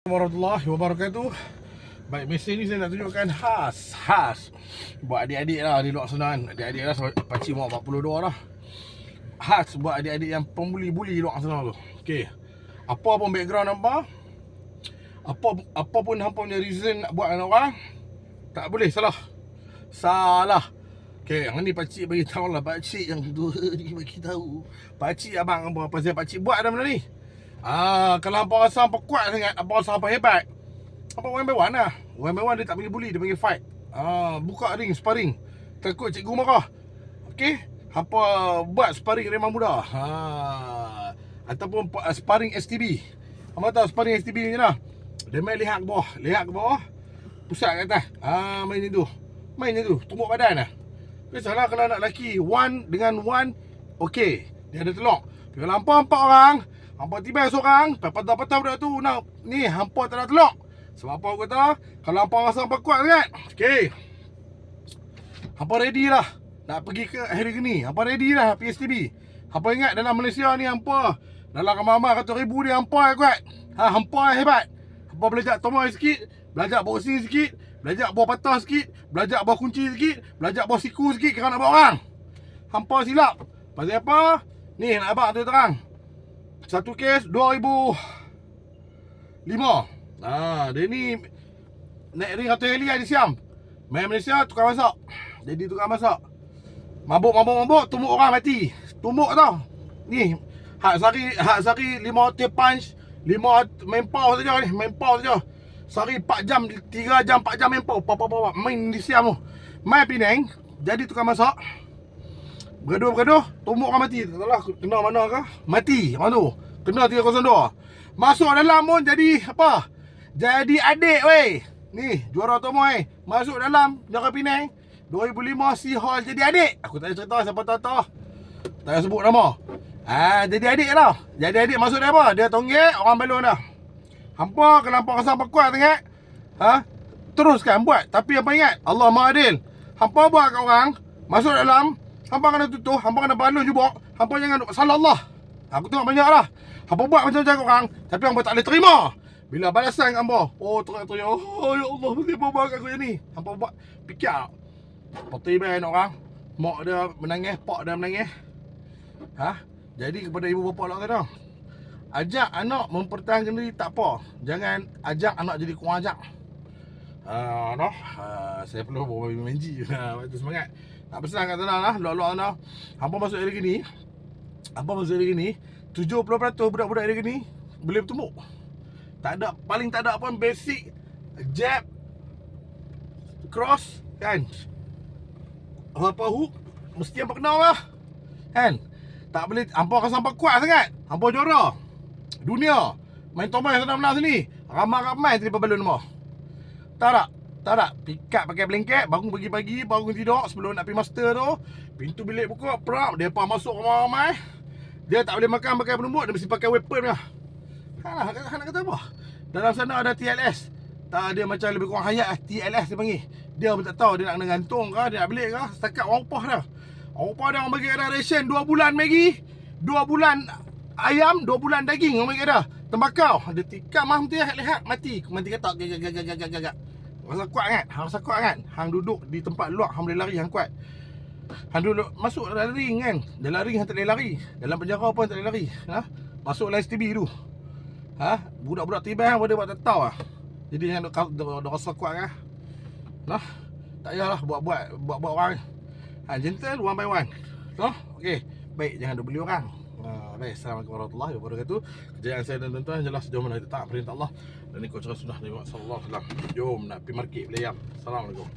Warahmatullahi wabarakatuh. Baik, mesin ni saya nak tunjukkan khas buat adik-adik lah di luar sana kan. Adik-adik lah, pakcik umur 42 dah. Khas buat adik-adik yang pembuli-buli luar sana tu. Okey. Apa pun background hampa, apa pun hampa punya reason nak buat dengan orang, tak boleh salah. Okey, yang ni pakcik bagi tahu lah, pakcik yang dua ni bagi tahu. Pakcik abang apa pasal pakcik buat dah benda ni. Kalau hampa rasa hampa kuat sangat, hampa rasa hampa hebat, hampa one by one lah. One by one dia tak panggil bully, dia panggil fight. Buka ring, sparring. Takut cikgu marah. Okey, hampa buat sparring memang mudah. Ataupun sparring STB. Hampa tahu sparring STB ni lah. Dia main lihat ke bawah, pusat ke atas. Main je tu, tumbuk badan lah. Biasalah kalau anak lelaki, one dengan one, okey, dia ada telok. Tapi kalau hampa 4 orang, hampa tiba seorang, patah-patah budak tu nak ni, hampa tak ada telok. Sebab apa aku kata, kalau hampa rasa hampa kuat sangat, okey, hampa ready lah nak pergi ke hari ni. Hampa ready lah PSTB. Hampa ingat dalam Malaysia ni, hampa dalam ramai-ramai ratus ribu ni, hampa yang kuat. Hampa yang hebat. Hampa belajar tomoy sikit, belajar boxing sikit, belajar buah patah sikit, belajar buah kunci sikit, belajar buah siku sikit, kerana nak buat orang. Hampa silap. Pasal apa? Ni nak abang tu terang. Satu kes 2005. Dia ni naik ring atau heli di Siam. Main Malaysia tukar masak. Jadi tukar masak. Mabuk, tumbuk orang mati. Tumbuk tau. Ni hak sari 5 punch, 5 main power saja ni, main power saja. Sehari 4 jam, 3 jam, 4 jam main power. Main di Siam tu. Main Penang, jadi tukar masak. Bergaduh, tumbuk orang mati. Tak tahu lah kena mana ke. Mati, mana tu. Kena 302. Masuk dalam pun jadi apa? Jadi adik weh. Ni, juara tomoy. Masuk dalam Negara Penang 2005 Si Hall jadi adik. Aku tak ada cerita, siapa tahu. Tak payah sebut nama. Jadi adik lah. Jadi adik masuk dia apa? Dia tonggek, orang balon dah. Hampa kalau hampa rasa hampa kuat sangat, teruskan buat. Tapi hampa ingat, Allah Maha Adil. Hampa buat kat orang, masuk dalam, hampa kena tutup, hampa kena balon jubok. Hampa jangan salah Allah. Aku tengok banyak lah. Hampa buat macam-macam kat orang, tapi hampa tak boleh terima. Bila balasan kat hampa, teriak-teriak, ya Allah, kenapa buat kat aku macam ni? Hampa buat, fikir. Peti band orang, mak dia menangis, pak dia menangis. Jadi kepada ibu bapa lah kata, ajak anak mempertahankan diri tak apa. Jangan ajak anak jadi kurang ajak. Saya perlu bawa menji. Waktu semangat. Nak pesan kat sana lah, luar-luar sana. Hampa masuk area gini, 70% budak-budak area gini boleh bertumbuk. Paling tak ada pun basic jab, cross kan. Apa hook mesti hampa kenal lah. Kan? Tak boleh hampa rasa hampa kuat sangat. Hampa juara dunia. Main tomoy sana menang sini. Ramai-ramai terlibat balon semua. Tak. Pikat pakai blanket, bangun pagi-pagi, bangun tidur sebelum nak pergi master tu. Pintu bilik buka, prap, depa masuk ramai-ramai. Dia tak boleh makan pakai penumbuk, dia mesti pakai weapon lah. Nak kata apa? Dalam sana ada TLS. Tak ada macam lebih kurang hayat TLS dia panggil. Dia pun tak tahu dia nak kena gantung ke, dia nak belik ke. Setakat orang upah dah. Orang upah dah orang bagi ada ration 2 bulan Maggi, 2 bulan ayam, 2 bulan daging orang bagi dah. Tembakau, dia tikam mah lihat mati ketak gagak. Rasa kuat kan? Hang duduk di tempat luar, hang boleh lari, hang kuat. Hang duduk masuk dalam ring kan. Dalam ring hang tak boleh lari. Dalam penjara pun tak boleh lari. Masuk dalam STB tu. Budak-budak tiba hang boleh buat tak tahu lah. Jadi hang dah rasa kuat kan. Tak payahlah buat orang. Gentle one by one. Okey. Baik, jangan duk beli orang. Baik, Assalamualaikum warahmatullahi wabarakatuh. Kejayaan saya dan tuan-tuan jelas jom mana kita tak perintah Allah dan ikut cara sunnah Nabi Muhammad sallallahu alaihi wasallam. Jom nak pergi market beli ayam. Assalamualaikum.